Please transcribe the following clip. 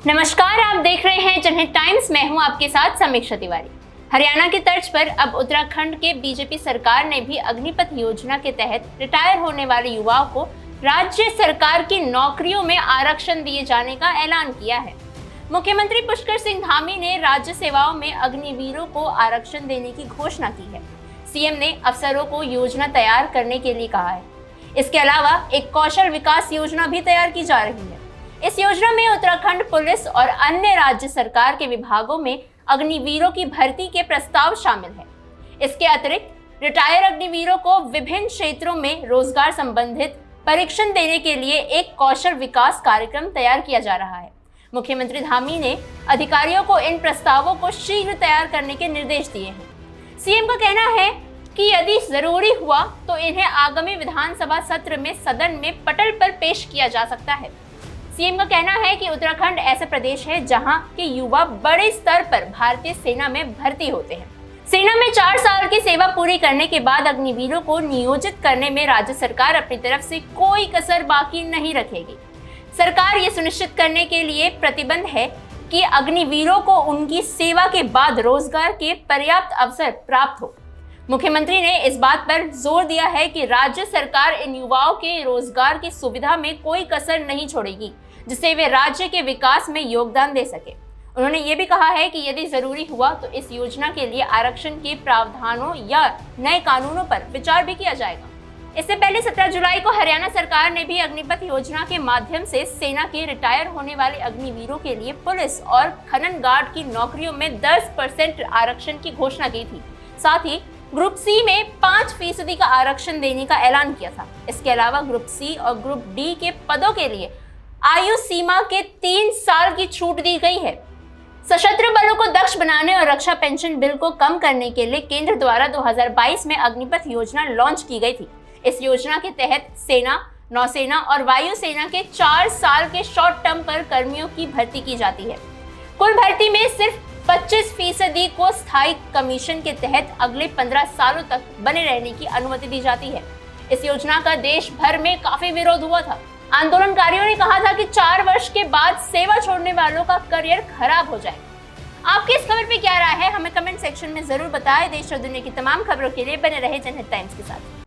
नमस्कार, आप देख रहे हैं जनहित टाइम्स। मैं हूं आपके साथ समीक्षा तिवारी। हरियाणा की तर्ज पर अब उत्तराखंड के बीजेपी सरकार ने भी अग्निपथ योजना के तहत रिटायर होने वाले युवाओं को राज्य सरकार की नौकरियों में आरक्षण दिए जाने का ऐलान किया है। मुख्यमंत्री पुष्कर सिंह धामी ने राज्य सेवाओं में अग्निवीरों को आरक्षण देने की घोषणा की है। सीएम ने अफसरों को योजना तैयार करने के लिए कहा है। इसके अलावा एक कौशल विकास योजना भी तैयार की जा रही है। इस योजना में उत्तराखंड पुलिस और अन्य राज्य सरकार के विभागों में अग्निवीरों की भर्ती के प्रस्ताव शामिल है। इसके अतिरिक्त रिटायर अग्निवीरों को विभिन्न क्षेत्रों में रोजगार संबंधित परीक्षण देने के लिए एक कौशल विकास कार्यक्रम तैयार किया जा रहा है। मुख्यमंत्री धामी ने अधिकारियों को इन प्रस्तावों को शीघ्र तैयार करने के निर्देश दिए हैं। सीएम का कहना है कि यदि जरूरी हुआ तो इन्हें आगामी विधानसभा सत्र में सदन में पटल पर पेश किया जा सकता है। सीएम का कहना है कि उत्तराखंड ऐसा प्रदेश है जहां के युवा बड़े स्तर पर भारतीय सेना में भर्ती होते हैं। सेना में 4 साल की सेवा पूरी करने के बाद अग्निवीरों को नियोजित करने में राज्य सरकार अपनी तरफ से कोई कसर बाकी नहीं रखेगी। सरकार ये सुनिश्चित करने के लिए प्रतिबद्ध है कि अग्निवीरों को उनकी सेवा के बाद रोजगार के पर्याप्त अवसर प्राप्त हो। मुख्यमंत्री ने इस बात पर जोर दिया है कि राज्य सरकार इन युवाओं के रोजगार की सुविधा में कोई कसर नहीं छोड़ेगी, जिससे वे राज्य के विकास में योगदान दे सके। उन्होंने ये भी कहा है कि यदि जरूरी हुआ तो इस योजना के लिए आरक्षण के प्रावधानों या नए कानूनों पर विचार भी किया जाएगा। इससे पहले 17 जुलाई को हरियाणा सरकार ने भी अग्निपथ योजना के माध्यम से सेना के रिटायर होने वाले अग्निवीरों के लिए पुलिस और खनन गार्ड की नौकरियों में 10% आरक्षण की घोषणा की थी। साथ ही ग्रुप सी में 5% का आरक्षण देने का ऐलान किया था। इसके अलावा ग्रुप सी और ग्रुप डी के पदों के लिए आयु सीमा के 3 साल की छूट दी गई है। सशस्त्र बलों को दक्ष बनाने और रक्षा पेंशन बिल को कम करने के लिए केंद्र द्वारा 2022 में अग्निपथ योजना लॉन्च की गई थी। इस योजना के तहत सेना, नौसेना और वायुसेना के 4 साल के शॉर्ट टर्म पर कर्मियों की भर्ती की जाती है। कुल भर्ती में सिर्फ 25% को स्थायी कमीशन के तहत अगले 15 सालों तक बने रहने की अनुमति दी जाती है। इस योजना का देश भर में काफी विरोध हुआ था। आंदोलनकारियों ने कहा था कि 4 वर्ष के बाद सेवा छोड़ने वालों का करियर खराब हो जाएगा। आपकी इस खबर पे क्या राय है, हमें कमेंट सेक्शन में जरूर बताएं। देश और दुनिया की तमाम खबरों के लिए बने रहे जनहित टाइम्स के साथ।